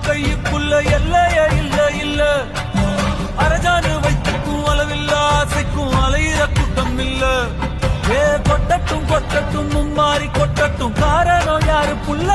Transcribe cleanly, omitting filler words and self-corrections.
கையுக்குள்ள எல்லைய இல்ல இல்ல அரஜானு வைத்துக்கும் அளவில்ல ஆசைக்கும் அலையிற கூட்டம் இல்ல ஏ கொட்டட்டும் கொட்டட்டும் மும்மாறி கொட்டட்டும் காரணம் யாரு புள்ள